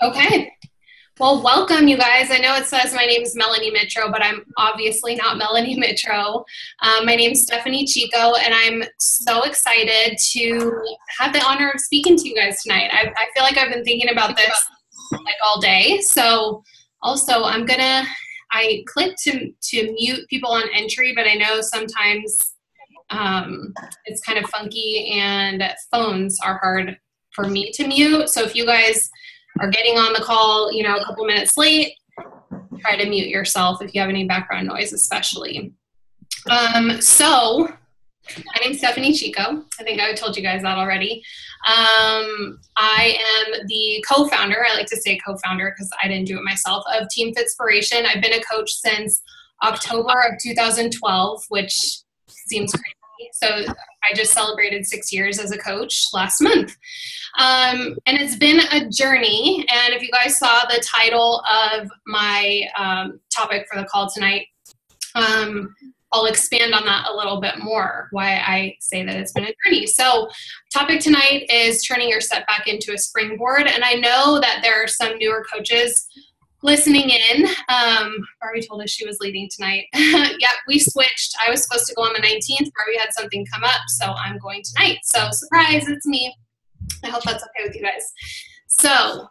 Okay. Well, welcome, you guys. I know it says my name is Melanie Mitro, but I'm obviously not Melanie Mitro. My name is Stephanie Chico, and I'm so excited to have the honor of speaking to you guys tonight. I feel like I've been thinking about this like all day. So also, I clicked to mute people on entry, but I know sometimes it's kind of funky and phones are hard for me to mute. So if you guys are getting on the call, a couple minutes late, try to mute yourself if you have any background noise, especially. So my name's Stephanie Chico. I think I told you guys that already. I am the co-founder, I like to say co-founder because I didn't do it myself, of Team Fitspiration. I've been a coach since October of 2012, which seems crazy. So I just celebrated 6 years as a coach last month. And it's been a journey. And if you guys saw the title of my topic for the call tonight, I'll expand on that a little bit more, why I say that it's been a journey. So topic tonight is turning your setback into a springboard. And I know that there are some newer coaches listening in. Barbie told us she was leading tonight. Yeah, we switched. I was supposed to go on the 19th. Barbie had something come up, so I'm going tonight. So surprise, it's me. I hope that's okay with you guys. So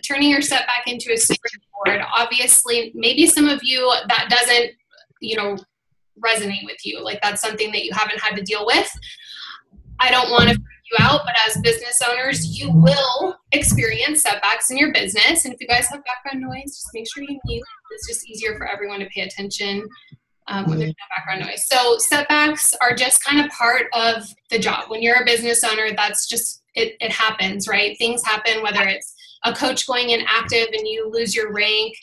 turning your setback into a springboard. Obviously, maybe some of you that doesn't, resonate with you. Like that's something that you haven't had to deal with. I don't want to freak you out, but as business owners, you will experience setbacks in your business. And if you guys have background noise, just make sure you mute. It's just easier for everyone to pay attention when there's no background noise. So setbacks are just kind of part of the job. When you're a business owner, that's just, it happens, right? Things happen, whether it's a coach going inactive and you lose your rank.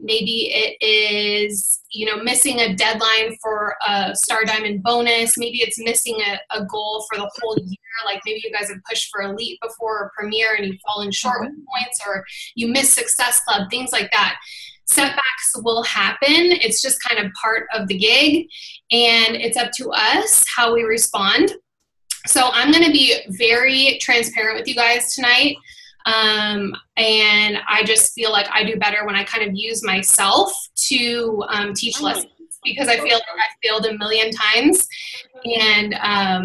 Maybe it is, missing a deadline for a Star Diamond bonus. Maybe it's missing a goal for the whole year. Like maybe you guys have pushed for Elite before or Premier and you've fallen short with points, or you miss Success Club, things like that. Setbacks will happen. It's just kind of part of the gig, and it's up to us how we respond. So I'm going to be very transparent with you guys tonight. And I just feel like I do better when I kind of use myself to teach lessons, because I feel like I failed a million times, and I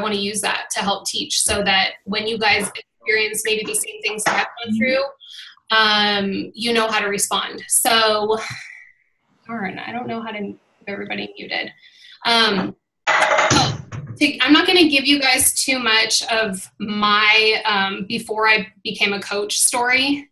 want to use that to help teach, so that when you guys experience maybe the same things that I've gone through, you know how to respond. So, darn, I don't know how to keep everybody muted. I'm not going to give you guys too much of my before I became a coach story.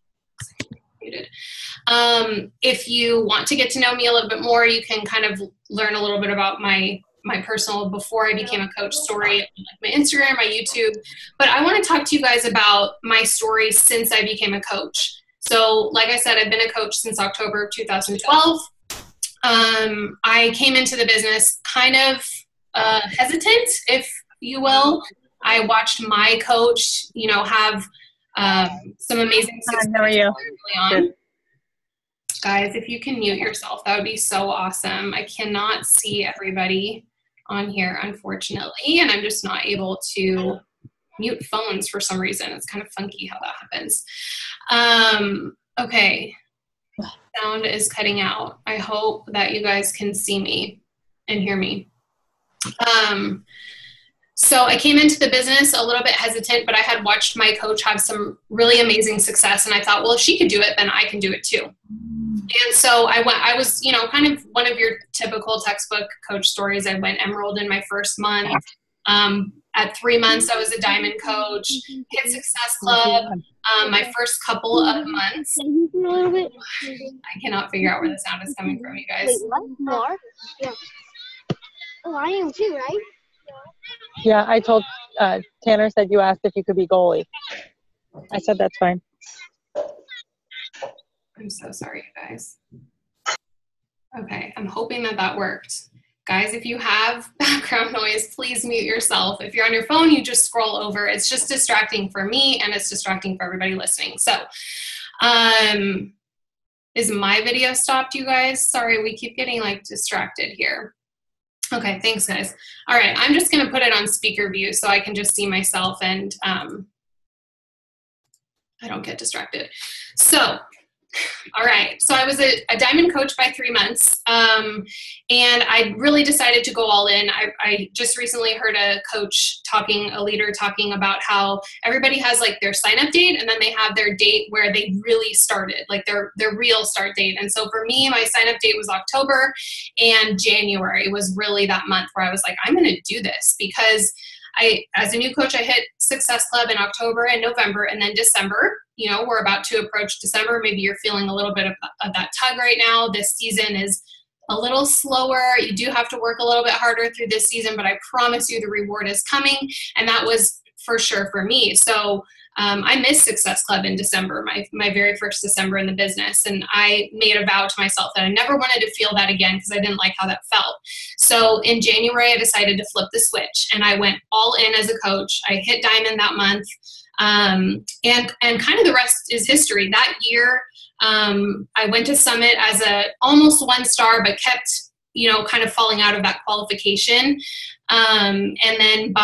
If you want to get to know me a little bit more, you can kind of learn a little bit about my personal before I became a coach story, like my Instagram, my YouTube. But I want to talk to you guys about my story since I became a coach. So like I said, I've been a coach since October of 2012. I came into the business kind of hesitant, if you will. I watched my coach, have some amazing success. How are you? On. Guys, if you can mute yourself, that would be so awesome. I cannot see everybody on here, unfortunately, and I'm just not able to mute phones for some reason. It's kind of funky how that happens. Okay. Sound is cutting out. I hope that you guys can see me and hear me. So I came into the business a little bit hesitant, but I had watched my coach have some really amazing success, and I thought, well, if she could do it, then I can do it too. And so I was, kind of one of your typical textbook coach stories. I went Emerald in my first month. At 3 months, I was a Diamond coach, hit Success Club, my first couple of months. I cannot figure out where the sound is coming from, you guys. More? Yeah. Oh, I am too, right? Yeah, I told Tanner said you asked if you could be goalie. I said that's fine. I'm so sorry, you guys. Okay, I'm hoping that worked. Guys, if you have background noise, please mute yourself. If you're on your phone, you just scroll over. It's just distracting for me, and it's distracting for everybody listening. So, is my video stopped, you guys? Sorry, we keep getting distracted here. Okay, thanks guys. All right, I'm just gonna put it on speaker view so I can just see myself and I don't get distracted. So, all right. So I was a diamond coach by 3 months. And I really decided to go all in. I just recently heard a leader talking about how everybody has like their sign up date and then they have their date where they really started, like their real start date. And so for me, my sign up date was October, and January was really that month where I was like, I'm going to do this, because as a new coach, I hit Success Club in October and November, and then December, we're about to approach December. Maybe you're feeling a little bit of that tug right now. This season is a little slower. You do have to work a little bit harder through this season, but I promise you the reward is coming. And that was for sure for me. So I missed Success Club in December, my very first December in the business. And I made a vow to myself that I never wanted to feel that again, because I didn't like how that felt. So in January, I decided to flip the switch and I went all in as a coach. I hit diamond that month. And kind of the rest is history. That year, I went to Summit as a almost 1-star, but kept, kind of falling out of that qualification. And then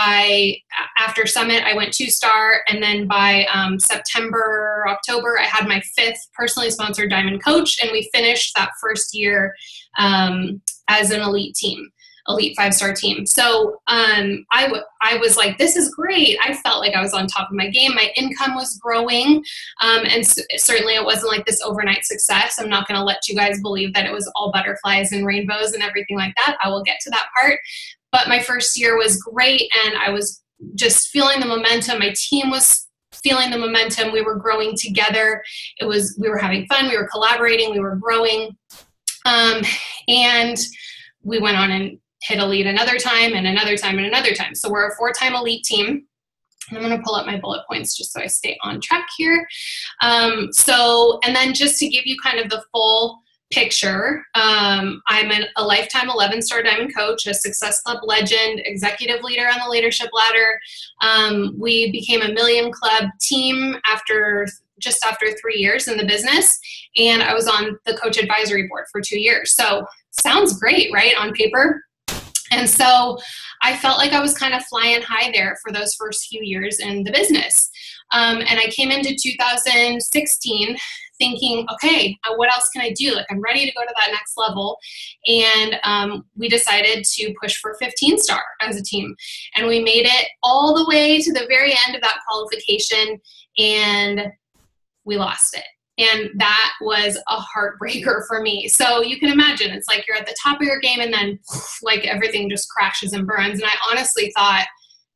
after Summit, I went 2-star. And then by September, October, I had my 5th personally sponsored diamond coach. And we finished that first year as an elite 5-star team. So I was like, this is great. I felt like I was on top of my game. My income was growing. And certainly it wasn't like this overnight success. I'm not going to let you guys believe that it was all butterflies and rainbows and everything like that. I will get to that part. But my first year was great, and I was just feeling the momentum. My team was feeling the momentum. We were growing together. We were having fun. We were collaborating. We were growing. And we went on and hit elite another time and another time and another time. So we're a 4-time elite team. And I'm going to pull up my bullet points just so I stay on track here. And then just to give you kind of the full picture, I'm a lifetime 11-star diamond coach, a Success Club legend, executive leader on the leadership ladder. We became a $1 million club team just after 3 years in the business. And I was on the coach advisory board for 2 years. So sounds great, right? On paper. And so I felt like I was kind of flying high there for those first few years in the business. And I came into 2016 thinking, okay, what else can I do? Like, I'm ready to go to that next level. And we decided to push for 15-star as a team. And we made it all the way to the very end of that qualification, and we lost it. And that was a heartbreaker for me. So you can imagine, it's like you're at the top of your game and then like everything just crashes and burns. And I honestly thought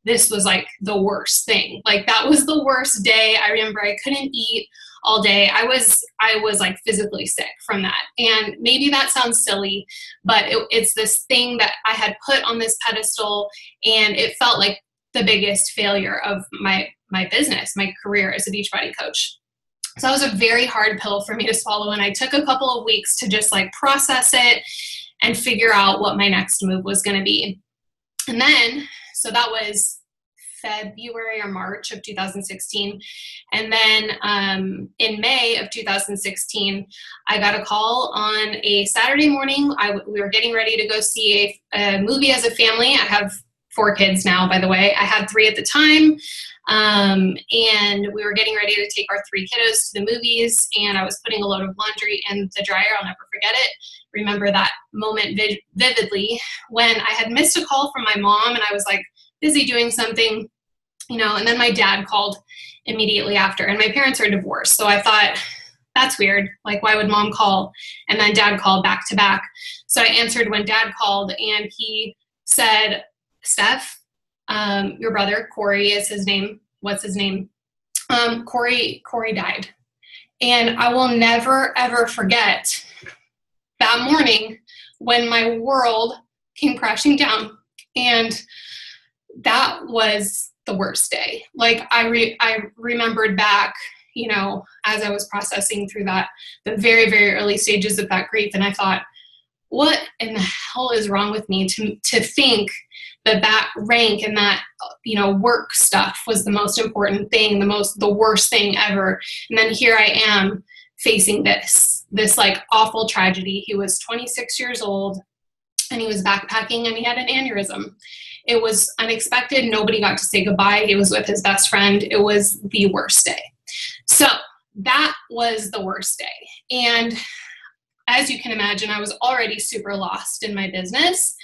this was like the worst thing. Like, that was the worst day. I remember I couldn't eat all day. I was like physically sick from that. And maybe that sounds silly, but it's this thing that I had put on this pedestal, and it felt like the biggest failure of my business, my career as a Beachbody coach. So that was a very hard pill for me to swallow, and I took a couple of weeks to just like process it and figure out what my next move was going to be. And then, so that was February or March of 2016. And then in May of 2016, I got a call on a Saturday morning. We were getting ready to go see a movie as a family. I have 4 kids now, by the way. I had 3 at the time. And we were getting ready to take our 3 kiddos to the movies, and I was putting a load of laundry in the dryer. I'll never forget it. Remember that moment vividly, when I had missed a call from my mom, and I was like busy doing something, and then my dad called immediately after, and my parents are divorced. So I thought, that's weird. Like, why would mom call? And then dad called back to back. So I answered when dad called, and he said, Steph, your brother, Corey is his name. What's his name? Corey died. And I will never, ever forget that morning when my world came crashing down. And that was the worst day. Like, I remembered back, as I was processing through the very, very early stages of that grief. And I thought, what in the hell is wrong with me to think that rank and that, work stuff was the most important thing, the worst thing ever. And then here I am facing this like awful tragedy. He was 26 years old, and he was backpacking, and he had an aneurysm. It was unexpected. Nobody got to say goodbye. He was with his best friend. It was the worst day. So that was the worst day. And as you can imagine, I was already super lost in my business.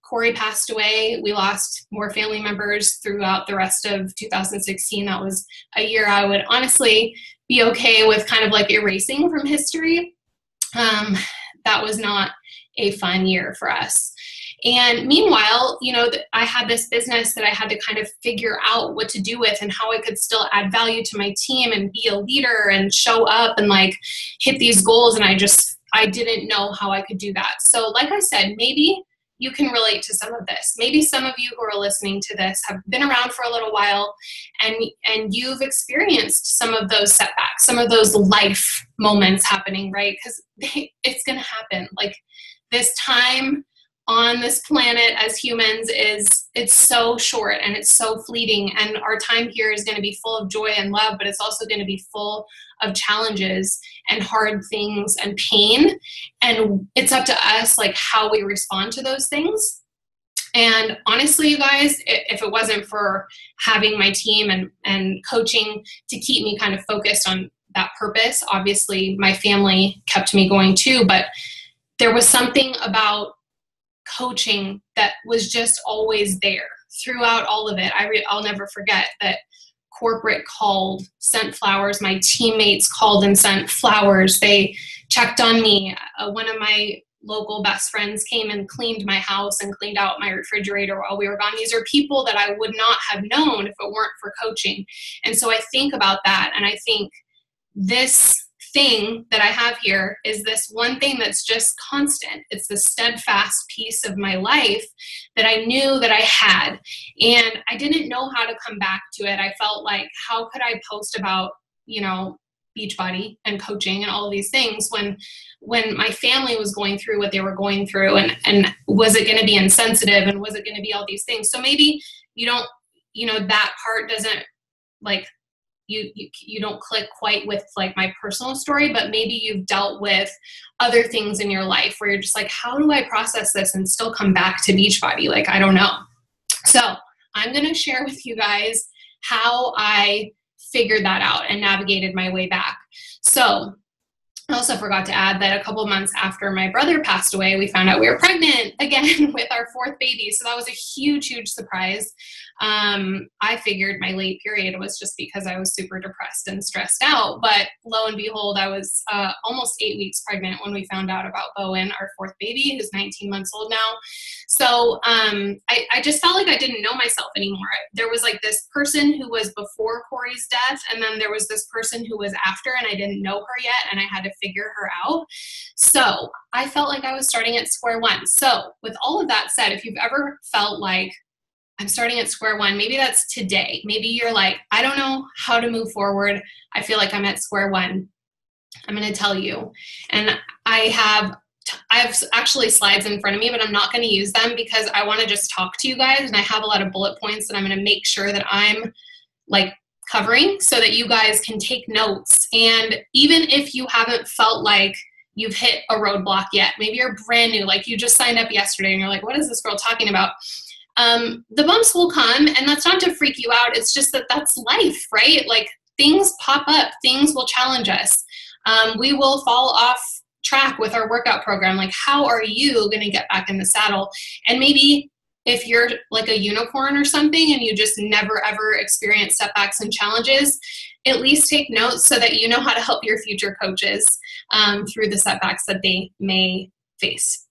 Corey passed away. We lost more family members throughout the rest of 2016. That was a year I would honestly be okay with kind of like erasing from history. That was not a fun year for us. And meanwhile, you know, I had this business that I had to kind of figure out what to do with and how I could still add value to my team and be a leader and show up and like hit these goals. And I didn't know how I could do that. So like I said, maybe you can relate to some of this. Maybe some of you who are listening to this have been around for a little while and you've experienced some of those setbacks, some of those life moments happening, right? Because it's going to happen. Like this time on this planet as humans it's so short and it's so fleeting, and our time here is going to be full of joy and love, but it's also going to be full of challenges and hard things and pain, and it's up to us like how we respond to those things. And honestly, you guys, if it wasn't for having my team and coaching to keep me kind of focused on that purpose, obviously my family kept me going too, but there was something about coaching that was just always there throughout all of it. I'll never forget that corporate called, sent flowers. My teammates called and sent flowers. They checked on me. One of my local best friends came and cleaned my house and cleaned out my refrigerator while we were gone. These are people that I would not have known if it weren't for coaching. And so I think about that, and I think this thing that I have here is this one thing that's just constant. It's the steadfast piece of my life that I knew that I had, and I didn't know how to come back to it. I felt like, how could I post about, you know, Beachbody and coaching and all of these things when my family was going through what they were going through, and was it going to be insensitive, and was it going to be all these things? So maybe you don't, you know, that part doesn't like, you don't click quite with like my personal story, but maybe you've dealt with other things in your life where you're just like, how do I process this and still come back to Beachbody? Like, I don't know. So I'm going to share with you guys how I figured that out and navigated my way back. So I also forgot to add that a couple of months after my brother passed away, we found out we were pregnant again with our fourth baby. So that was a huge, huge surprise. I figured my late period was just because I was super depressed and stressed out. But lo and behold, I was almost 8 weeks pregnant when we found out about Bowen, our fourth baby, who's 19 months old now. So I just felt like I didn't know myself anymore. There was like this person who was before Corey's death, and then there was this person who was after, and I didn't know her yet, and I had to figure her out. So I felt like I was starting at square one. So with all of that said, if you've ever felt like I'm starting at square one, maybe that's today. Maybe you're like, I don't know how to move forward. I feel like I'm at square one. I'm going to tell you. And I have actually slides in front of me, but I'm not going to use them because I want to just talk to you guys. And I have a lot of bullet points that I'm going to make sure that I'm like covering so that you guys can take notes. And even if you haven't felt like you've hit a roadblock yet, maybe you're brand new, like you just signed up yesterday and you're like, what is this girl talking about? The bumps will come, and that's not to freak you out. It's just that that's life, right? Like things pop up, things will challenge us. We will fall off track with our workout program. Like, how are you going to get back in the saddle? And maybe if you're like a unicorn or something and you just never ever experience setbacks and challenges, at least take notes so that you know how to help your future coaches through the setbacks that they may face.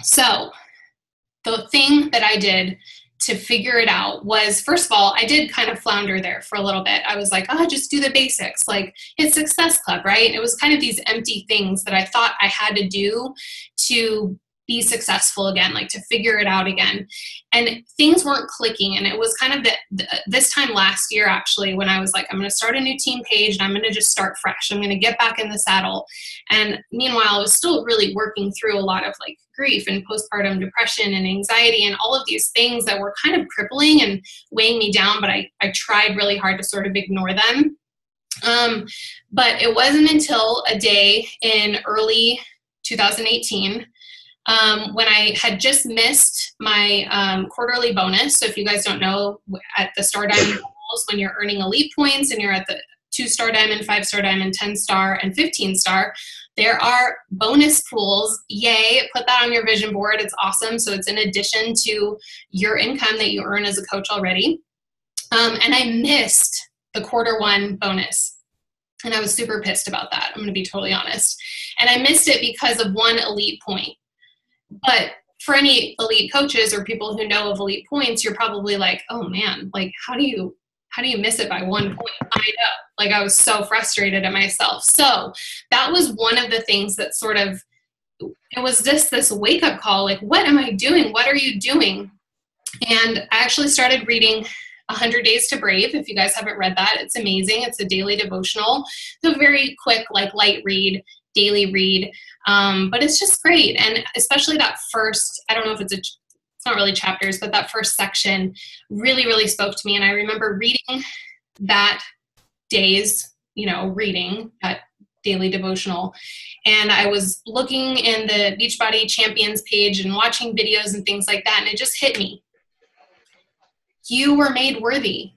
So the thing that I did to figure it out was, first of all, I did kind of flounder there for a little bit. I was like, oh, just do the basics, like hit Success Club, right? It was kind of these empty things that I thought I had to do to be successful again, like to figure it out again. And things weren't clicking. And it was kind of this time last year, actually, when I was like, I'm going to start a new team page and I'm going to just start fresh. I'm going to get back in the saddle. And meanwhile, I was still really working through a lot of like grief and postpartum depression and anxiety and all of these things that were kind of crippling and weighing me down. But I tried really hard to sort of ignore them. But it wasn't until a day in early 2018 when I had just missed my quarterly bonus. So if you guys don't know, at the Star Diamond levels, when you're earning elite points and you're at the 2-star diamond, 5-star diamond, 10-star, and 15-star, there are bonus pools. Yay, put that on your vision board. It's awesome. So it's in addition to your income that you earn as a coach already. And I missed the Q1 bonus. And I was super pissed about that. I'm going to be totally honest. And I missed it because of one elite point. But for any elite coaches or people who know of elite points, you're probably like, oh man, like how do you miss it by 1 point? I know. Like I was so frustrated at myself. So that was one of the things that sort of, it was this wake up call, like, what am I doing? What are you doing? And I actually started reading 100 Days to Brave. If you guys haven't read that, it's amazing. It's a daily devotional. It's a very quick, like light read, daily read. But it's just great. And especially that first, I don't know if it's not really chapters, but that first section really, really spoke to me. And I remember reading that day's, reading that daily devotional. And I was looking in the Beachbody Champions page and watching videos and things like that. And it just hit me. You were made worthy.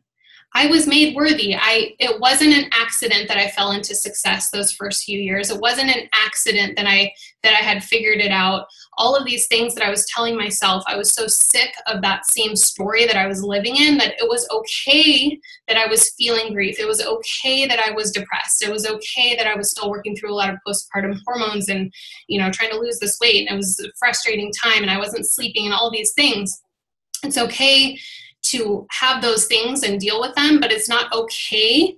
I was made worthy. It wasn't an accident that I fell into success those first few years. It wasn't an accident that I had figured it out. All of these things that I was telling myself, I was so sick of that same story that I was living in that it was okay that I was feeling grief. It was okay that I was depressed. It was okay that I was still working through a lot of postpartum hormones and, trying to lose this weight. And it was a frustrating time and I wasn't sleeping and all these things. It's okay to have those things and deal with them, but it's not okay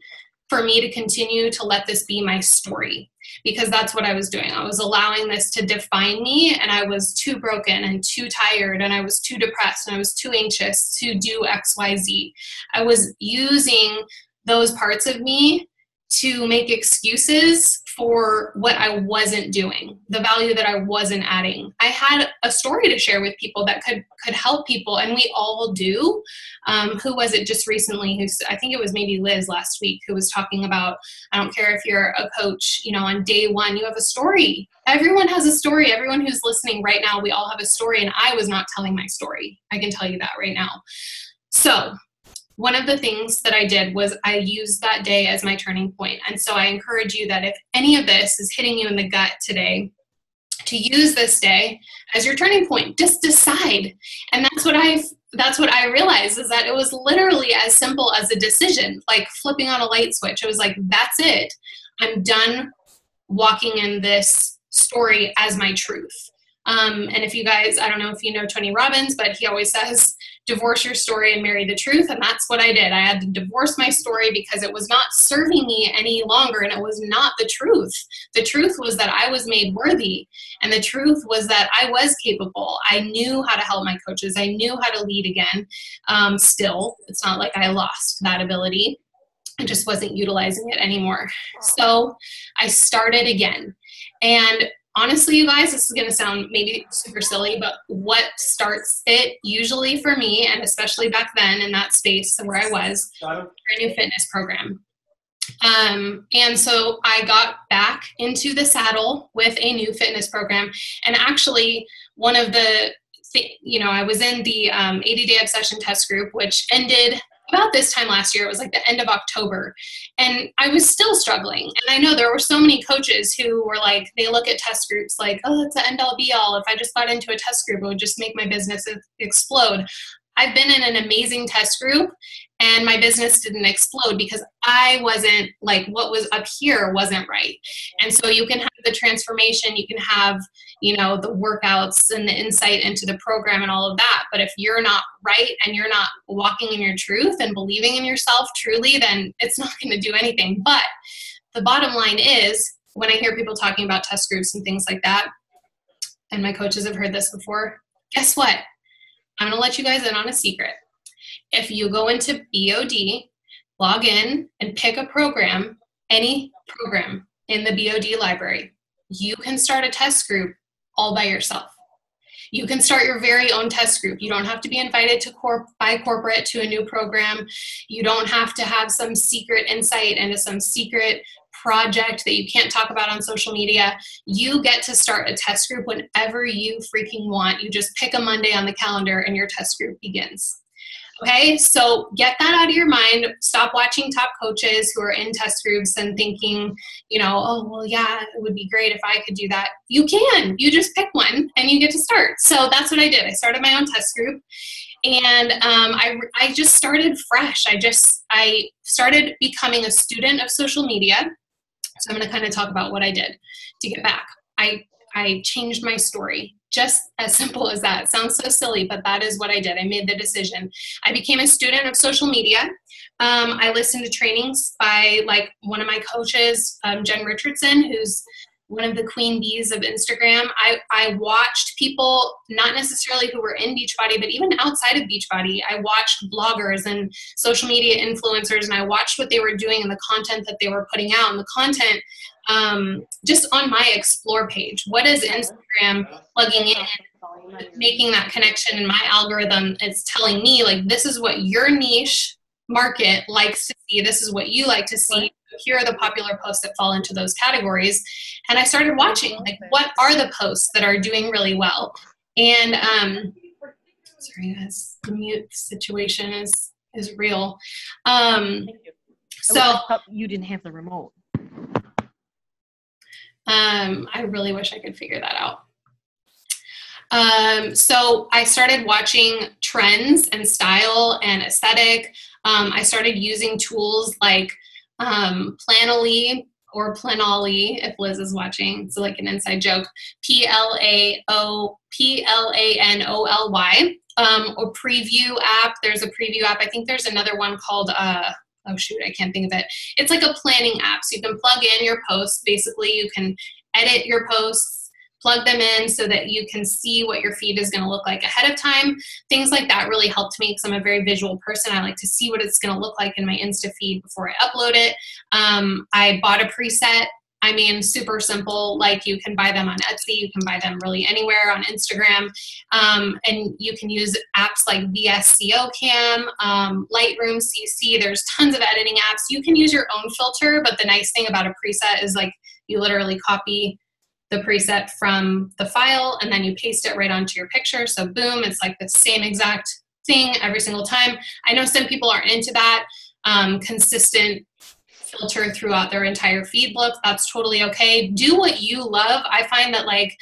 for me to continue to let this be my story, because that's what I was doing. I was allowing this to define me, and I was too broken and too tired, and I was too depressed, and I was too anxious to do X, Y, Z. I was using those parts of me to make excuses for what I wasn't doing, the value that I wasn't adding. I had a story to share with people that could help people, and we all do. Who was it just recently? I think it was maybe Liz last week, who was talking about, I don't care if you're a coach, on day one, you have a story. Everyone has a story. Everyone who's listening right now, we all have a story, and I was not telling my story. I can tell you that right now. So one of the things that I did was I used that day as my turning point. And so I encourage you that if any of this is hitting you in the gut today, to use this day as your turning point. Just decide. And that's what I realized, is that it was literally as simple as a decision, like flipping on a light switch. It was like, that's it. I'm done walking in this story as my truth. And if you guys, I don't know if you know Tony Robbins, but he always says, divorce your story and marry the truth. And that's what I did. I had to divorce my story because it was not serving me any longer. And it was not the truth. The truth was that I was made worthy. And the truth was that I was capable. I knew how to help my coaches. I knew how to lead again. Still, it's not like I lost that ability. I just wasn't utilizing it anymore. So I started again. And honestly, you guys, this is going to sound maybe super silly, but what starts it usually for me, and especially back then in that space where I was, a new fitness program. And so I got back into the saddle with a new fitness program. And actually, one of the, I was in the 80-day obsession test group, which ended about this time last year. It was like the end of October. And I was still struggling. And I know there were so many coaches who were like, they look at test groups like, oh, it's the end all be all. If I just got into a test group, it would just make my business explode. I've been in an amazing test group and my business didn't explode because I wasn't, like, what was up here wasn't right. And so you can have the transformation, you can have, the workouts and the insight into the program and all of that. But if you're not right and you're not walking in your truth and believing in yourself truly, then it's not going to do anything. But the bottom line is, when I hear people talking about test groups and things like that, and my coaches have heard this before, guess what? I'm going to let you guys in on a secret. If you go into BOD, log in, and pick a program, any program in the BOD library, you can start a test group all by yourself. You can start your very own test group. You don't have to be invited by corporate to a new program. You don't have to have some secret insight into some secret project that you can't talk about on social media. You get to start a test group whenever you freaking want. You just pick a Monday on the calendar and your test group begins. Okay, so get that out of your mind. Stop watching top coaches who are in test groups and thinking, oh, well, yeah, it would be great if I could do that. You can. You just pick one and you get to start. So that's what I did. I started my own test group, and I just started fresh. I started becoming a student of social media. So I'm going to kind of talk about what I did to get back. I changed my story. Just as simple as that. It sounds so silly, but that is what I did. I made the decision. I became a student of social media. I listened to trainings by like one of my coaches, Jen Richardson, who's one of the queen bees of Instagram. I watched people, not necessarily who were in Beachbody, but even outside of Beachbody. I watched bloggers and social media influencers, and I watched what they were doing and the content that they were putting out. And the content just on my explore page. What is Instagram plugging in, making that connection in my algorithm? It's telling me like, this is what your niche market likes to see. This is what you like to see. Here are the popular posts that fall into those categories. And I started watching, like, what are the posts that are doing really well? And sorry guys, the mute situation is real. So I thought you didn't have the remote. I really wish I could figure that out. So I started watching trends and style and aesthetic. I started using tools like Planoly or Planoly, if Liz is watching. It's like an inside joke. Planoly, or Preview app. There's a Preview app. I think there's another one called oh shoot, I can't think of it. It's like a planning app. So you can plug in your posts. Basically, you can edit your posts, plug them in so that you can see what your feed is going to look like ahead of time. Things like that really helped me because I'm a very visual person. I like to see what it's going to look like in my Insta feed before I upload it. I bought a preset. I mean, super simple. Like, you can buy them on Etsy. You can buy them really anywhere on Instagram. And you can use apps like VSCO Cam, Lightroom CC. There's tons of editing apps. You can use your own filter, but the nice thing about a preset is like you literally copy the preset from the file and then you paste it right onto your picture. So boom, it's like the same exact thing every single time. I know some people aren't into that consistent filter throughout their entire feed look. That's totally okay. Do what you love. I find that like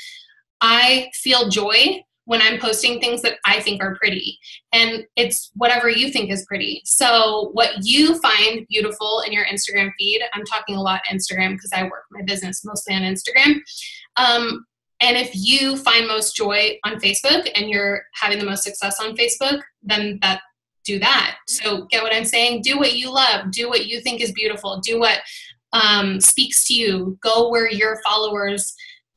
I feel joy when I'm posting things that I think are pretty, and it's whatever you think is pretty. So what you find beautiful in your Instagram feed, I'm talking a lot Instagram because I work my business mostly on Instagram. And if you find most joy on Facebook and you're having the most success on Facebook, then do that. So get what I'm saying? Do what you love. Do what you think is beautiful. Do what speaks to you. Go where your followers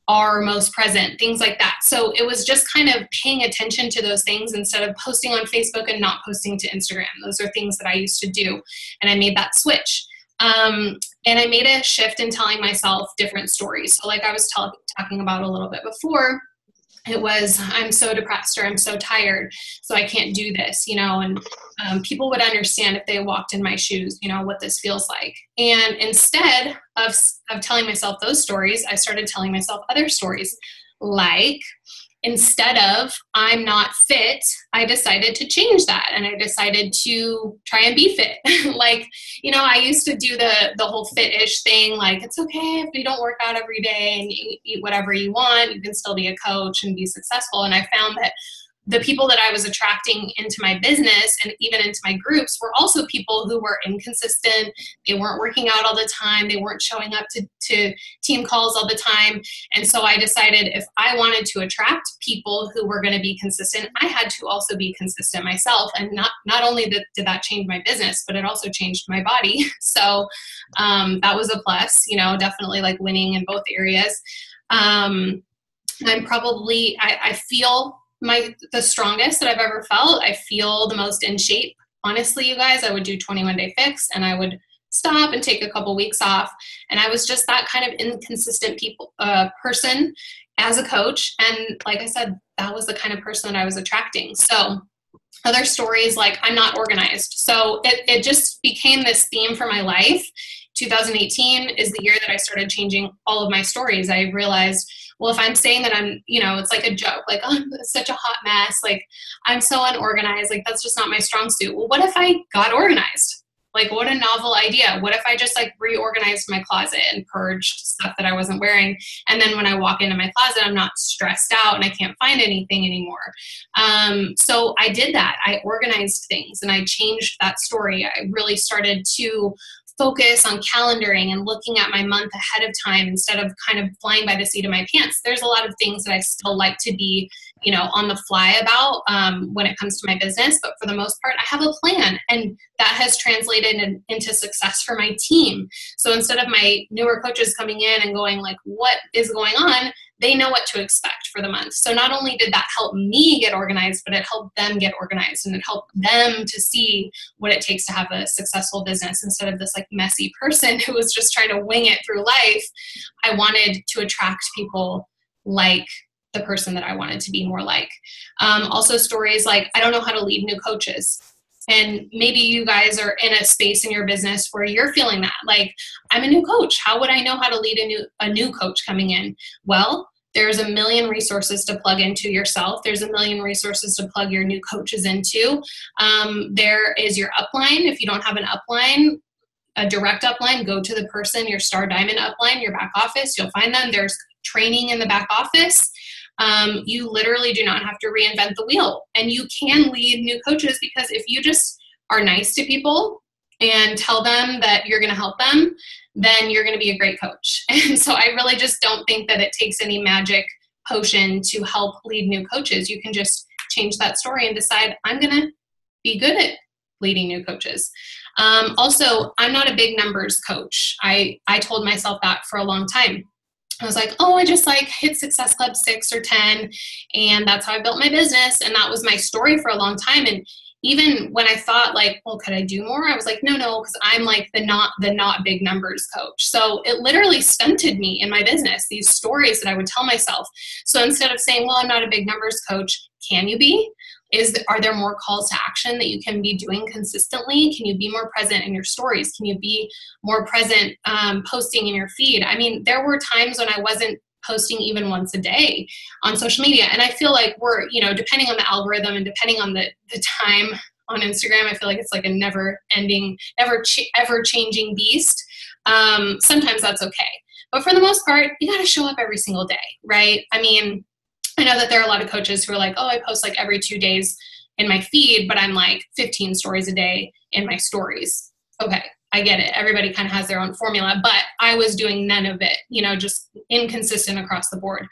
are most present, things like that. So it was just kind of paying attention to those things instead of posting on Facebook and not posting to Instagram. Those are things that I used to do, and I made that switch. And I made a shift in telling myself different stories. So like I was talking about a little bit before, it was, I'm so depressed or I'm so tired, so I can't do this, and people would understand if they walked in my shoes, what this feels like. And instead of telling myself those stories, I started telling myself other stories. Like, instead of I'm not fit, I decided to change that. And I decided to try and be fit. Like, I used to do the whole fit-ish thing. Like, it's okay if you don't work out every day and you eat whatever you want, you can still be a coach and be successful. And I found that the people that I was attracting into my business and even into my groups were also people who were inconsistent. They weren't working out all the time. They weren't showing up to team calls all the time. And so I decided if I wanted to attract people who were going to be consistent, I had to also be consistent myself. And not only did that change my business, but it also changed my body. So that was a plus, definitely like winning in both areas. I feel the strongest that I've ever felt. I feel the most in shape. Honestly, you guys, I would do 21-day fix and I would stop and take a couple weeks off. And I was just that kind of inconsistent person as a coach. And like I said, that was the kind of person that I was attracting. So other stories, like I'm not organized. So it just became this theme for my life. 2018 is the year that I started changing all of my stories. I realized Well, if I'm saying that I'm, it's like a joke, like, oh, I'm such a hot mess, like I'm so unorganized, like that's just not my strong suit. Well, what if I got organized? Like, what a novel idea. What if I just like reorganized my closet and purged stuff that I wasn't wearing? And then when I walk into my closet, I'm not stressed out and I can't find anything anymore. So I did that. I organized things and I changed that story. I really started to focus on calendaring and looking at my month ahead of time instead of kind of flying by the seat of my pants. There's a lot of things that I still like to be, on the fly about when it comes to my business. But for the most part, I have a plan, and that has translated into success for my team. So instead of my newer coaches coming in and going like, what is going on? They know what to expect for the month. So not only did that help me get organized, but it helped them get organized, and it helped them to see what it takes to have a successful business instead of this like messy person who was just trying to wing it through life. I wanted to attract people like the person that I wanted to be more like. Also stories like, I don't know how to lead new coaches. And maybe you guys are in a space in your business where you're feeling that, like, I'm a new coach. How would I know how to lead a new coach coming in? Well, there's a million resources to plug into yourself. There's a million resources to plug your new coaches into. There is your upline. If you don't have an upline, a direct upline, go to the person, your star diamond upline, your back office. You'll find them. There's training in the back office. You literally do not have to reinvent the wheel, and you can lead new coaches because if you just are nice to people and tell them that you're going to help them, then you're going to be a great coach. And so I really just don't think that it takes any magic potion to help lead new coaches. You can just change that story and decide, I'm going to be good at leading new coaches. Also, I'm not a big numbers coach. I told myself that for a long time. I was like, oh, I just like hit Success Club 6 or 10, and that's how I built my business. And that was my story for a long time. And even when I thought like, well, could I do more? I was like, no, because I'm like the not big numbers coach. So it literally stunted me in my business, these stories that I would tell myself. So instead of saying, well, I'm not a big numbers coach, can you be? Are there more calls to action that you can be doing consistently? Can you be more present in your stories? Can you be more present posting in your feed? I mean, there were times when I wasn't posting even once a day on social media. And I feel like we're, depending on the algorithm and depending on the time on Instagram, I feel like it's like a never-ending, ever-changing beast. Sometimes that's okay. But for the most part, you got to show up every single day, right? I mean, I know that there are a lot of coaches who are like, oh, I post like every 2 days in my feed, but I'm like 15 stories a day in my stories. Okay, I get it. Everybody kind of has their own formula, but I was doing none of it, just inconsistent across the board.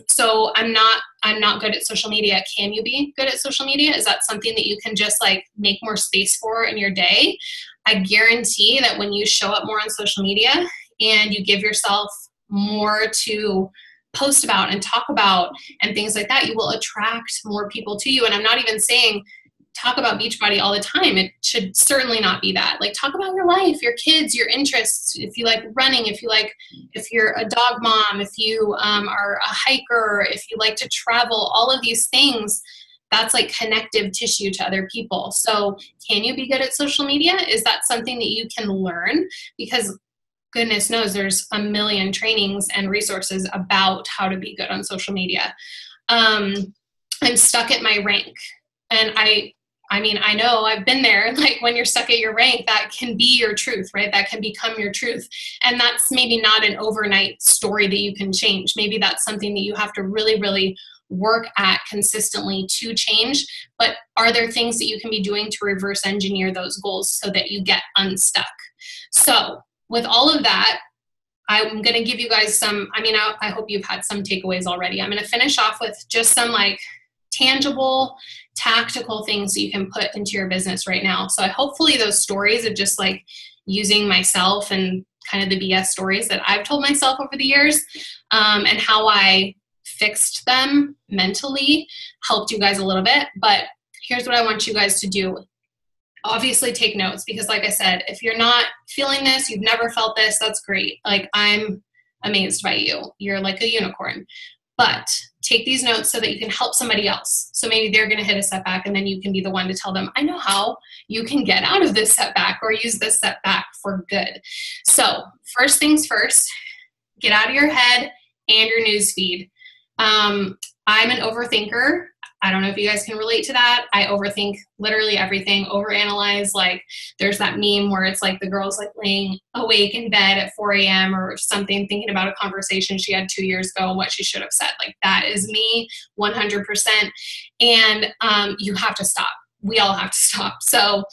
So I'm not good at social media. Can you be good at social media? Is that something that you can just like make more space for in your day? I guarantee that when you show up more on social media and you give yourself more to post about and talk about and things like that, you will attract more people to you. And I'm not even saying talk about Beachbody all the time. It should certainly not be that. Like, talk about your life, your kids, your interests. If you like running, if you're a dog mom, if you are a hiker, if you like to travel, all of these things, that's like connective tissue to other people. So can you be good at social media? Is that something that you can learn? Because goodness knows there's a million trainings and resources about how to be good on social media. I'm stuck at my rank. And I mean, I know I've been there, like when you're stuck at your rank, that can be your truth, right? That can become your truth. And that's maybe not an overnight story that you can change. Maybe that's something that you have to really, really work at consistently to change. But are there things that you can be doing to reverse engineer those goals so that you get unstuck? So with all of that, I'm going to give you guys some, I hope you've had some takeaways already. I'm going to finish off with just some like tangible, tactical things that you can put into your business right now. So hopefully those stories of just like using myself and kind of the BS stories that I've told myself over the years and how I fixed them mentally helped you guys a little bit. But here's what I want you guys to do. Obviously take notes, because like I said, if you're not feeling this, you've never felt this, that's great. Like, I'm amazed by you. You're like a unicorn. But take these notes so that you can help somebody else. So maybe they're going to hit a setback, and then you can be the one to tell them, I know how you can get out of this setback or use this setback for good. So first things first, get out of your head and your news feed. I'm an overthinker. I don't know if you guys can relate to that. I overthink literally everything, overanalyze. Like there's that meme where it's like the girl's like laying awake in bed at 4 a.m. or something, thinking about a conversation she had 2 years ago and what she should have said. Like that is me 100%. And you have to stop. We all have to stop. So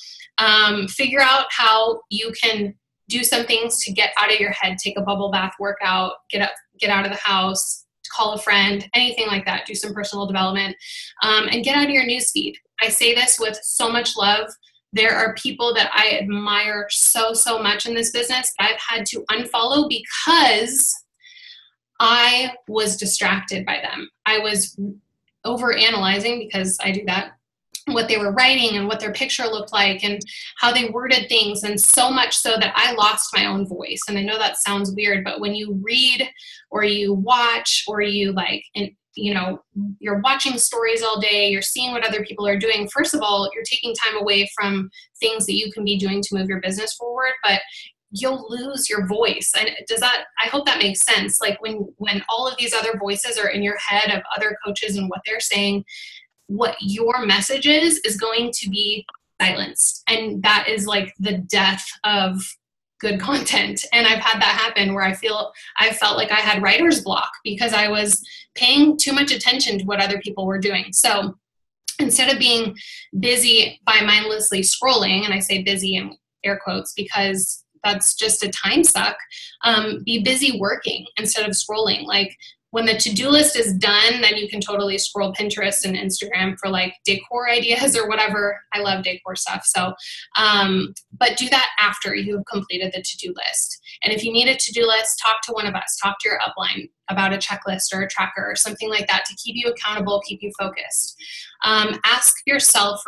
figure out how you can do some things to get out of your head, take a bubble bath workout, get out of the house, call a friend, anything like that, do some personal development, and get out of your newsfeed. I say this with so much love. There are people that I admire so, so much in this business that I've had to unfollow because I was distracted by them. I was overanalyzing, because I do that, what they were writing and what their picture looked like and how they worded things, and so much so that I lost my own voice. And I know that sounds weird, but when you read or you watch or you like, and you know, you're watching stories all day, you're seeing what other people are doing. First of all, you're taking time away from things that you can be doing to move your business forward, but you'll lose your voice. And I hope that makes sense. Like when all of these other voices are in your head of other coaches and what they're saying, what your message is going to be silenced. And that is like the death of good content. And I've had that happen where I felt like I had writer's block because I was paying too much attention to what other people were doing. So instead of being busy by mindlessly scrolling, and I say busy in air quotes because that's just a time suck, be busy working instead of scrolling. Like when the to-do list is done, then you can totally scroll Pinterest and Instagram for like decor ideas or whatever. I love decor stuff. So, but do that after you have completed the to-do list. And if you need a to-do list, talk to one of us, talk to your upline about a checklist or a tracker or something like that to keep you accountable, keep you focused. Ask yourself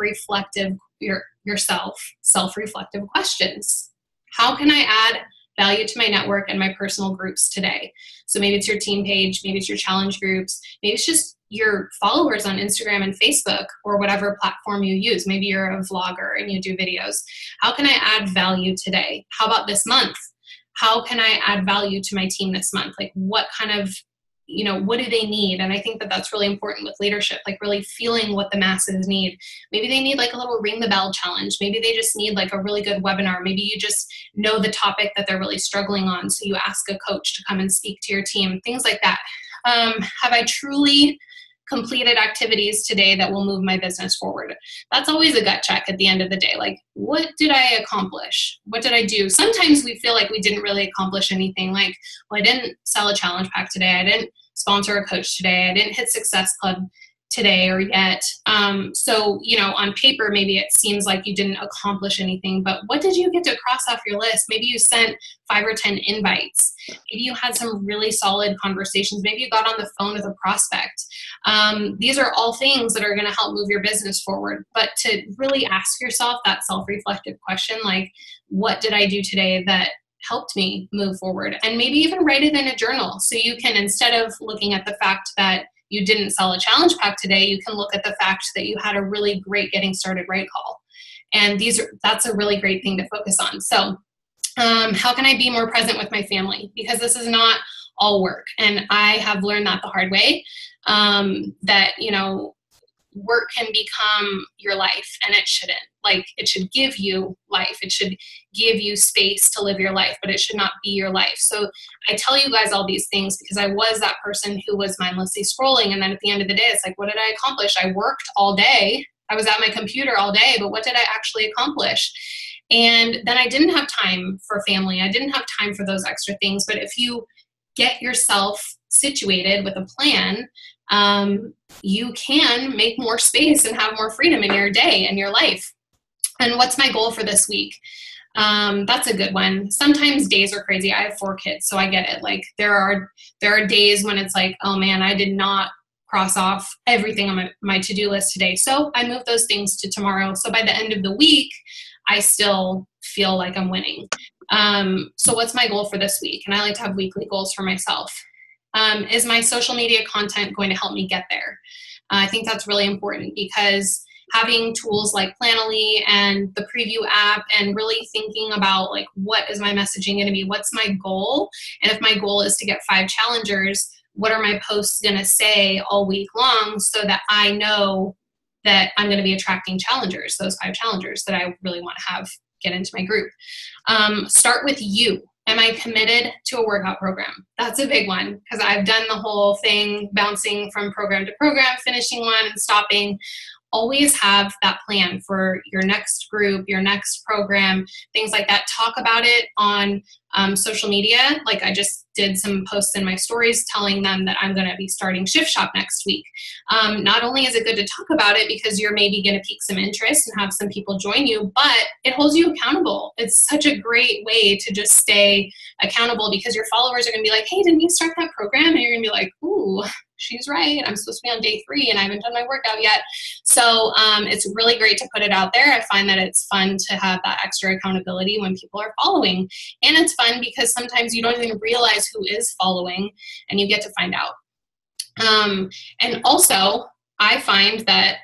self-reflective questions. How can I add value to my network and my personal groups today? So maybe it's your team page, maybe it's your challenge groups, maybe it's just your followers on Instagram and Facebook or whatever platform you use. Maybe you're a vlogger and you do videos. How can I add value today? How about this month? How can I add value to my team this month? Like what kind of, what do they need? And I think that that's really important with leadership, like really feeling what the masses need. Maybe they need like a little ring the bell challenge. Maybe they just need like a really good webinar. Maybe you just know the topic that they're really struggling on. So you ask a coach to come and speak to your team, things like that. Have I truly completed activities today that will move my business forward? That's always a gut check at the end of the day. Like, what did I accomplish? What did I do? Sometimes we feel like we didn't really accomplish anything. Like, well, I didn't sell a challenge pack today. I didn't sponsor a coach today. I didn't hit Success Club today or yet. So, on paper, maybe it seems like you didn't accomplish anything, but what did you get to cross off your list? Maybe you sent 5 or 10 invites. Maybe you had some really solid conversations. Maybe you got on the phone with a prospect. These are all things that are going to help move your business forward. But to really ask yourself that self-reflective question, like, what did I do today that helped me move forward? And maybe even write it in a journal. So you can, instead of looking at the fact that you didn't sell a challenge pack today, you can look at the fact that you had a really great getting started right call. And that's a really great thing to focus on. So how can I be more present with my family? Because this is not all work. And I have learned that the hard way, that, work can become your life, and it shouldn't. Like, it should give you life. It should give you space to live your life, but it should not be your life. So I tell you guys all these things because I was that person who was mindlessly scrolling. And then at the end of the day, it's like, what did I accomplish? I worked all day. I was at my computer all day, but what did I actually accomplish? And then I didn't have time for family. I didn't have time for those extra things. But if you get yourself situated with a plan, you can make more space and have more freedom in your day and your life. And what's my goal for this week? That's a good one. Sometimes days are crazy. I have 4 kids, so I get it. Like there are days when it's like, oh man, I did not cross off everything on my to-do list today. So I move those things to tomorrow. So by the end of the week, I still feel like I'm winning. So what's my goal for this week? And I like to have weekly goals for myself. Is my social media content going to help me get there? I think that's really important because having tools like Planoly and the preview app and really thinking about like, what is my messaging going to be? What's my goal? And if my goal is to get 5 challengers, what are my posts going to say all week long, so that I know that I'm going to be attracting challengers, those 5 challengers that I really want to have get into my group. Start with you. Am I committed to a workout program? That's a big one, because I've done the whole thing, bouncing from program to program, finishing one and stopping. Always have that plan for your next group, your next program, things like that. Talk about it on social media. Like, I just did some posts in my stories telling them that I'm going to be starting Shift Shop next week. Not only is it good to talk about it because you're maybe going to pique some interest and have some people join you, but it holds you accountable. It's such a great way to just stay accountable, because your followers are going to be like, hey, didn't you start that program? And you're going to be like, ooh, she's right. I'm supposed to be on day 3 and I haven't done my workout yet. So it's really great to put it out there. I find that it's fun to have that extra accountability when people are following. And it's fun because sometimes you don't even realize who is following, and you get to find out. And also, I find that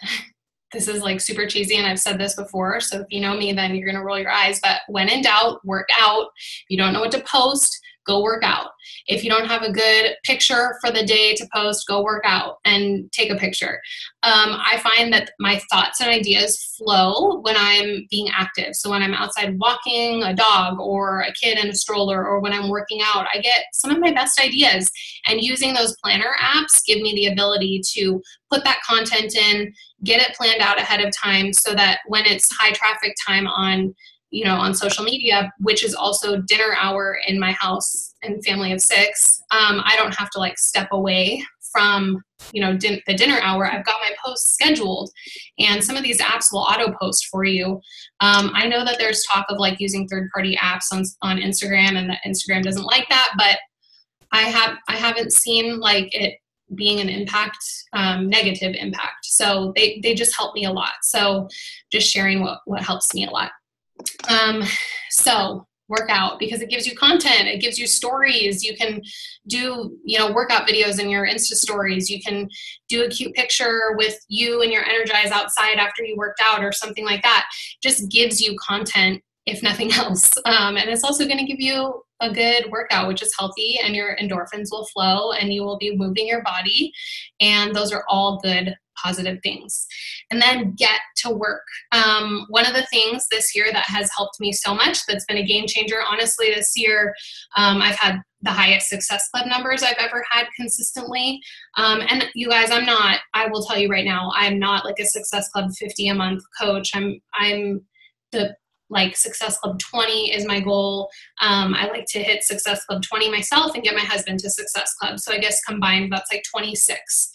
this is like super cheesy, and I've said this before, so if you know me, then you're going to roll your eyes, but when in doubt, work out. If you don't know what to post, go work out. If you don't have a good picture for the day to post, go work out and take a picture. I find that my thoughts and ideas flow when I'm being active. So when I'm outside walking a dog or a kid in a stroller, or when I'm working out, I get some of my best ideas. And using those planner apps give me the ability to put that content in, get it planned out ahead of time, so that when it's high traffic time on social media, which is also dinner hour in my house and family of 6, I don't have to like step away from, the dinner hour. I've got my posts scheduled, and some of these apps will auto post for you. I know that there's talk of like using third-party apps on Instagram, and that Instagram doesn't like that, but I haven't seen like it being an impact, negative impact. So they just help me a lot. So just sharing what helps me a lot. So work out, because it gives you content, it gives you stories. You can do, workout videos in your Insta stories. You can do a cute picture with you and your Energize outside after you worked out or something like that. Just gives you content, if nothing else. And it's also going to give you a good workout, which is healthy, and your endorphins will flow and you will be moving your body. And those are all good, positive things. And then get to work. One of the things this year that has helped me so much, that's been a game changer, honestly, this year, I've had the highest Success Club numbers I've ever had consistently. And you guys, I will tell you right now, I'm not like a Success Club 50 a month coach. I'm the Success Club 20 is my goal. I like to hit Success Club 20 myself and get my husband to Success Club. So I guess combined, that's like 26.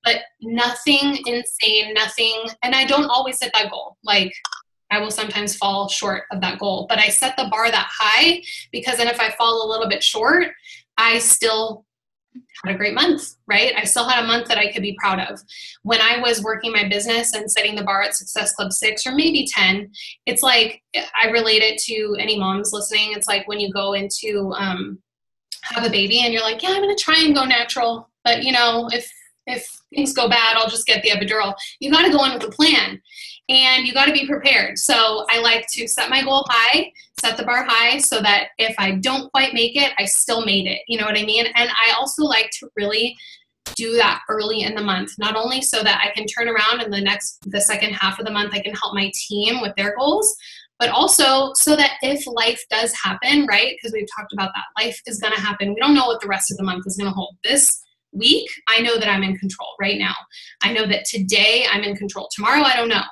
But nothing insane, nothing. And I don't always hit that goal. I will sometimes fall short of that goal, but I set the bar that high, because then if I fall a little bit short, I still had a great month, right? I still had a month that I could be proud of. When I was working my business and setting the bar at Success Club 6 or maybe 10, it's like, I relate it to any moms listening. It's like when you go into have a baby and you're like, yeah, I'm going to try and go natural, but if things go bad, I'll just get the epidural. You got to go in with a plan, and you got to be prepared. So I like to set my goal high, set the bar high, so that if I don't quite make it, I still made it. You know what I mean? And I also like to really do that early in the month, not only so that I can turn around in the second half of the month, I can help my team with their goals, but also so that if life does happen, right? Because we've talked about that. Life is going to happen. We don't know what the rest of the month is going to hold. This week, I know that I'm in control right now. I know that today I'm in control. Tomorrow, I don't know.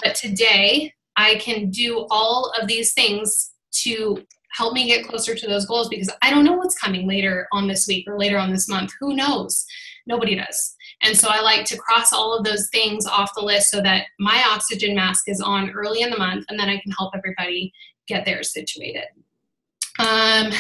But today, I can do all of these things to help me get closer to those goals, because I don't know what's coming later on this week or later on this month. Who knows? Nobody does. And so I like to cross all of those things off the list so that my oxygen mask is on early in the month, and then I can help everybody get theirs situated. And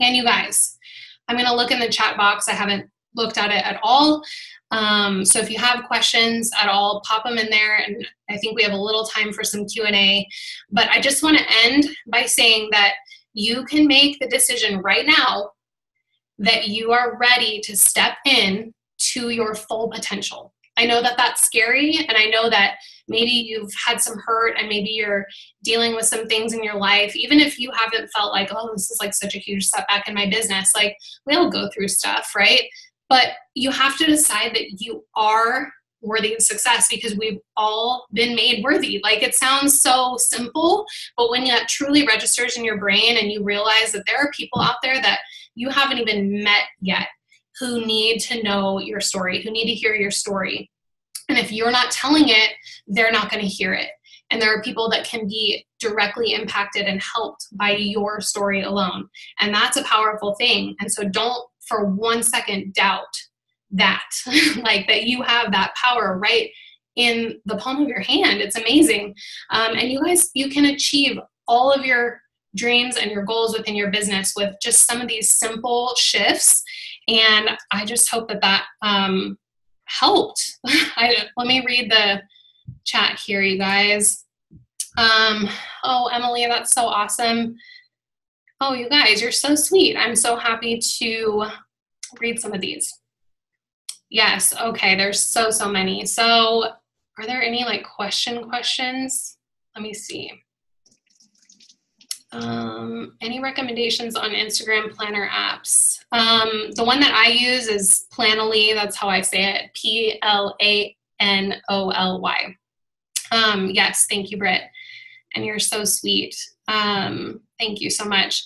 you guys, I'm going to look in the chat box. I haven't looked at it at all. So if you have questions at all, pop them in there, and I think we have a little time for some Q&A. But I just want to end by saying that you can make the decision right now that you are ready to step in to your full potential. I know that that's scary, and I know that maybe you've had some hurt and maybe you're dealing with some things in your life. Even if you haven't felt like, oh, this is like such a huge setback in my business, like we all go through stuff, right? But you have to decide that you are worthy of success, because we've all been made worthy. Like, it sounds so simple, but when that truly registers in your brain and you realize that there are people out there that you haven't even met yet who need to know your story, who need to hear your story. And if you're not telling it, they're not going to hear it. And there are people that can be directly impacted and helped by your story alone. And that's a powerful thing. And so don't for 1 second doubt that, like that you have that power right in the palm of your hand. It's amazing. And you guys, you can achieve all of your dreams and your goals within your business with just some of these simple shifts. And I just hope that that helped. Let me read the chat here, you guys. Oh, Emily, that's so awesome. Oh, you guys, you're so sweet. I'm so happy to read some of these. Yes, okay, there's so many. So are there any like questions? Let me see. Any recommendations on Instagram planner apps? The one that I use is Planoly. That's how I say it. Planoly. Yes, thank you, Britt. And you're so sweet. Thank you so much.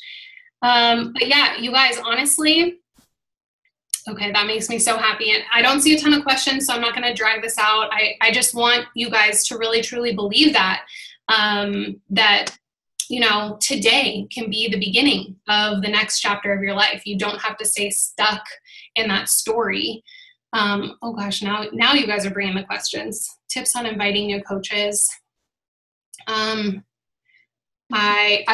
But yeah, you guys, honestly, okay, that makes me so happy. And I don't see a ton of questions, so I'm not going to drag this out. I just want you guys to really, truly believe that, that, you know, today can be the beginning of the next chapter of your life. You don't have to stay stuck in that story. Oh gosh, now you guys are bringing the questions. Tips on inviting new coaches. I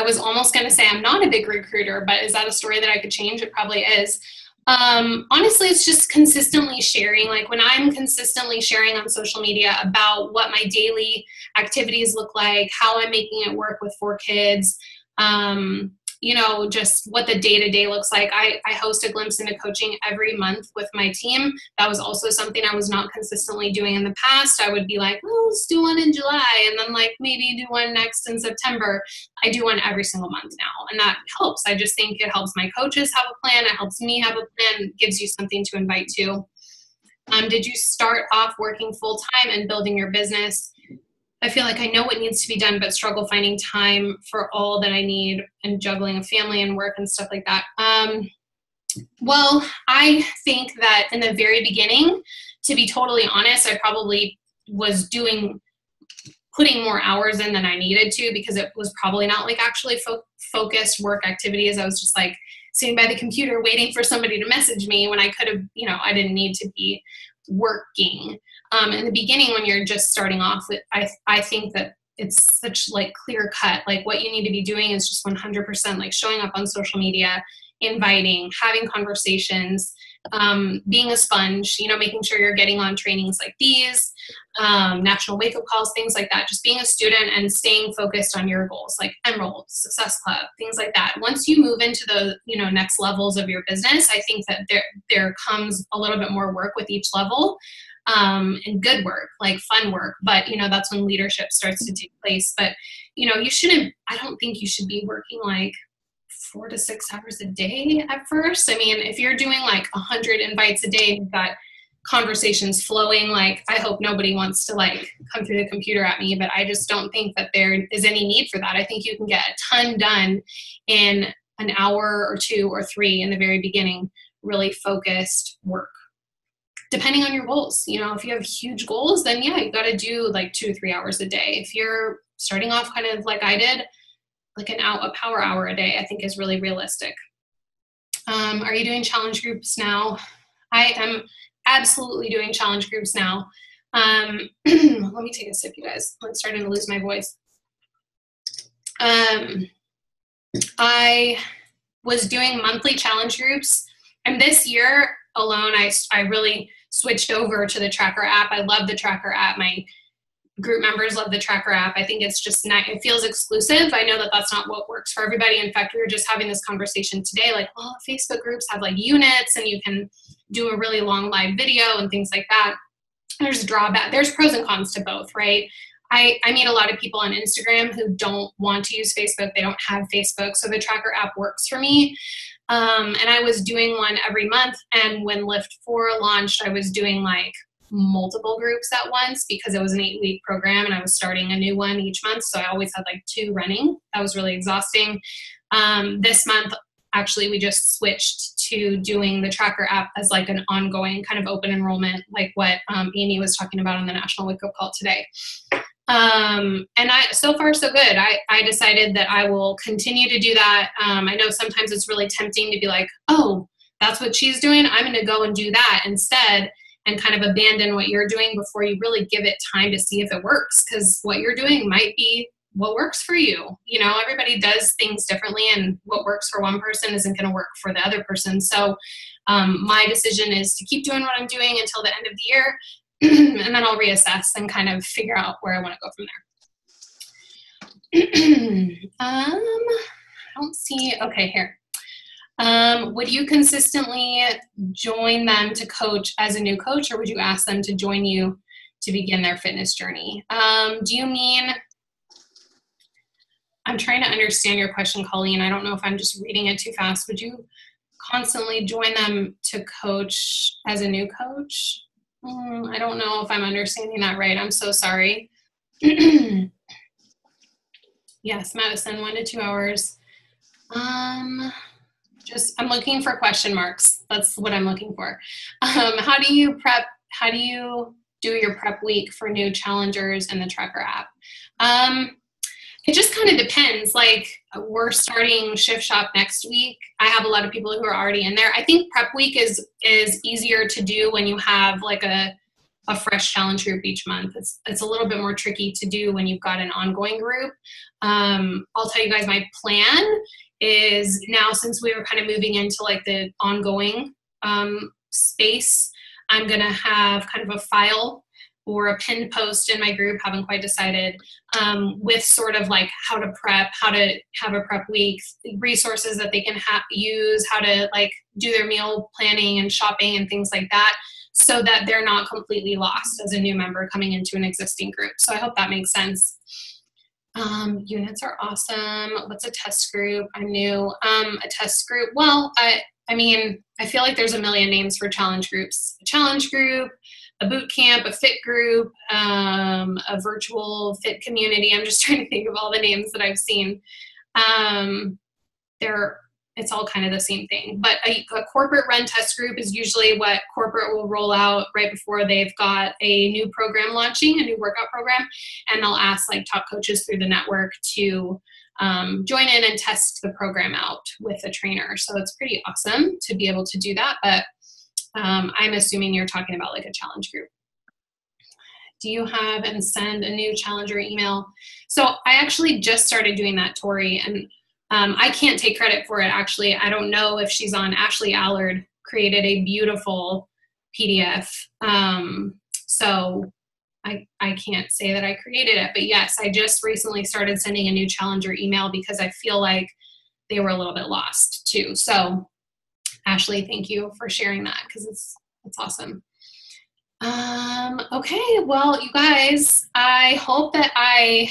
was almost going to say I'm not a big recruiter, but is that a story that I could change? It probably is. Honestly, it's just consistently sharing. Like when I'm consistently sharing on social media about what my daily activities look like, how I'm making it work with 4 kids, you know, just what the day-to-day looks like. I host a glimpse into coaching every month with my team. That was also something I was not consistently doing in the past. I would be like, oh, let's do one in July, and then like maybe do one next in September. I do one every single month now, and that helps. I just think it helps my coaches have a plan. It helps me have a plan, gives you something to invite to. Did you start off working full-time and building your business? I feel like I know what needs to be done, but struggle finding time for all that I need and juggling a family and work and stuff like that. Well, I think that in the very beginning, to be totally honest, I probably was putting more hours in than I needed to, because it was probably not like actually focused work activities. I was just like sitting by the computer waiting for somebody to message me when I could have, you know, I didn't need to be working. In the beginning, when you're just starting off, I think that it's such like clear cut. Like what you need to be doing is just 100% like showing up on social media, inviting, having conversations, being a sponge, you know, making sure you're getting on trainings like these, national wake-up calls, things like that. Just being a student and staying focused on your goals, like Emerald, Success Club, things like that. Once you move into the, you know, next levels of your business, I think that there comes a little bit more work with each level. And good work, like fun work. But, you know, that's when leadership starts to take place. But, you know, I don't think you should be working like 4 to 6 hours a day at first. I mean, if you're doing like 100 invites a day and you've got conversations flowing, like I hope nobody wants to like come through the computer at me, but I just don't think that there is any need for that. I think you can get a ton done in an hour or 2 or 3 in the very beginning, really focused work. Depending on your goals, you know, if you have huge goals, then yeah, you got to do like 2 or 3 hours a day. If you're starting off kind of like I did, like a power hour a day, I think is really realistic. Are you doing challenge groups now? I am absolutely doing challenge groups now. Let me take a sip, you guys. I'm starting to lose my voice. I was doing monthly challenge groups, and this year alone, I really switched over to the Tracker app. I love the Tracker app. My group members love the Tracker app. I think it's just nice. It feels exclusive. I know that that's not what works for everybody. In fact, we were just having this conversation today, like, well, Facebook groups have like units and you can do a really long live video and things like that. there's drawback. There's pros and cons to both, right? I meet a lot of people on Instagram who don't want to use Facebook. They don't have Facebook. So the tracker app works for me. And I was doing one every month. And when Lift 4 launched, I was doing like multiple groups at once because it was an 8-week program and I was starting a new one each month. So I always had like 2 running. That was really exhausting. This month, actually, we just switched to doing the tracker app as like an ongoing kind of open enrollment, like what Amy was talking about on the National Wake Up Call today. And so far so good. I decided that I will continue to do that. I know sometimes it's really tempting to be like, oh, that's what she's doing. I'm going to go and do that instead and kind of abandon what you're doing before you really give it time to see if it works. Because what you're doing might be what works for you. You know, everybody does things differently and what works for one person isn't going to work for the other person. So my decision is to keep doing what I'm doing until the end of the year. And then I'll reassess and kind of figure out where I want to go from there. I don't see, okay, here. Would you consistently join them to coach as a new coach, or would you ask them to join you to begin their fitness journey? Do you mean, I'm trying to understand your question, Colleen. I don't know if I'm just reading it too fast. Would you constantly join them to coach as a new coach? I don't know if I'm understanding that right. I'm so sorry. Yes, Madison, 1 to 2 hours. I'm looking for question marks. That's what I'm looking for. How do you prep? How do you do your prep week for new challengers in the tracker app? It just kind of depends. Like, we're starting Shift Shop next week. I have a lot of people who are already in there. I think prep week is easier to do when you have like a fresh challenge group each month. It's a little bit more tricky to do when you've got an ongoing group. I'll tell you guys, my plan is now, since we were kind of moving into like the ongoing space, I'm going to have kind of a file or a pinned post in my group, haven't quite decided, with sort of like how to prep, how to have a prep week, resources that they can use, how to like do their meal planning and shopping and things like that, so that they're not completely lost as a new member coming into an existing group. So I hope that makes sense. Units are awesome. What's a test group? I'm new. A test group, well, I mean, I feel like there's a million names for challenge groups. A challenge group, a boot camp, a fit group, a virtual fit community. I'm just trying to think of all the names that I've seen. It's all kind of the same thing. But a corporate run test group is usually what corporate will roll out right before they've got a new program launching, a new workout program, and they'll ask like top coaches through the network to join in and test the program out with a trainer. So it's pretty awesome to be able to do that. But I'm assuming you're talking about like a challenge group. Do you have and send a new challenger email? So I actually just started doing that, Tori, and I can't take credit for it, actually. I don't know if she's on. Ashley Allard created a beautiful PDF. So I can't say that I created it, but yes, I just recently started sending a new challenger email because I feel like they were a little bit lost too. So Ashley, thank you for sharing that because it's awesome. Okay, well, you guys, I hope that I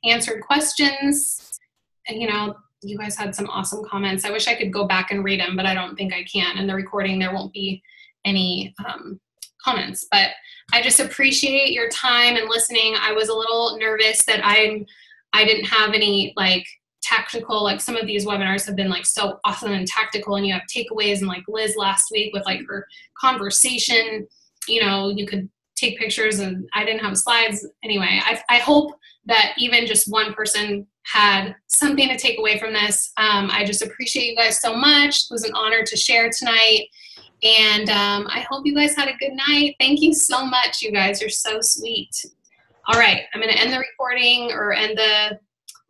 answered questions. And, you know, you guys had some awesome comments. I wish I could go back and read them, but I don't think I can. In the recording, there won't be any comments. But I just appreciate your time and listening. I was a little nervous that I didn't have any like tactical, like some of these webinars have been like so awesome and tactical, and you have takeaways, and like Liz last week with like her conversation, you know, you could take pictures and I didn't have slides. Anyway, I hope that even just one person had something to take away from this. I just appreciate you guys so much. It was an honor to share tonight. And I hope you guys had a good night. Thank you so much, you guys. You're so sweet. All right, I'm going to end the recording or end the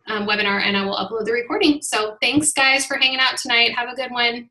webinar, and I will upload the recording. So thanks, guys, for hanging out tonight. Have a good one.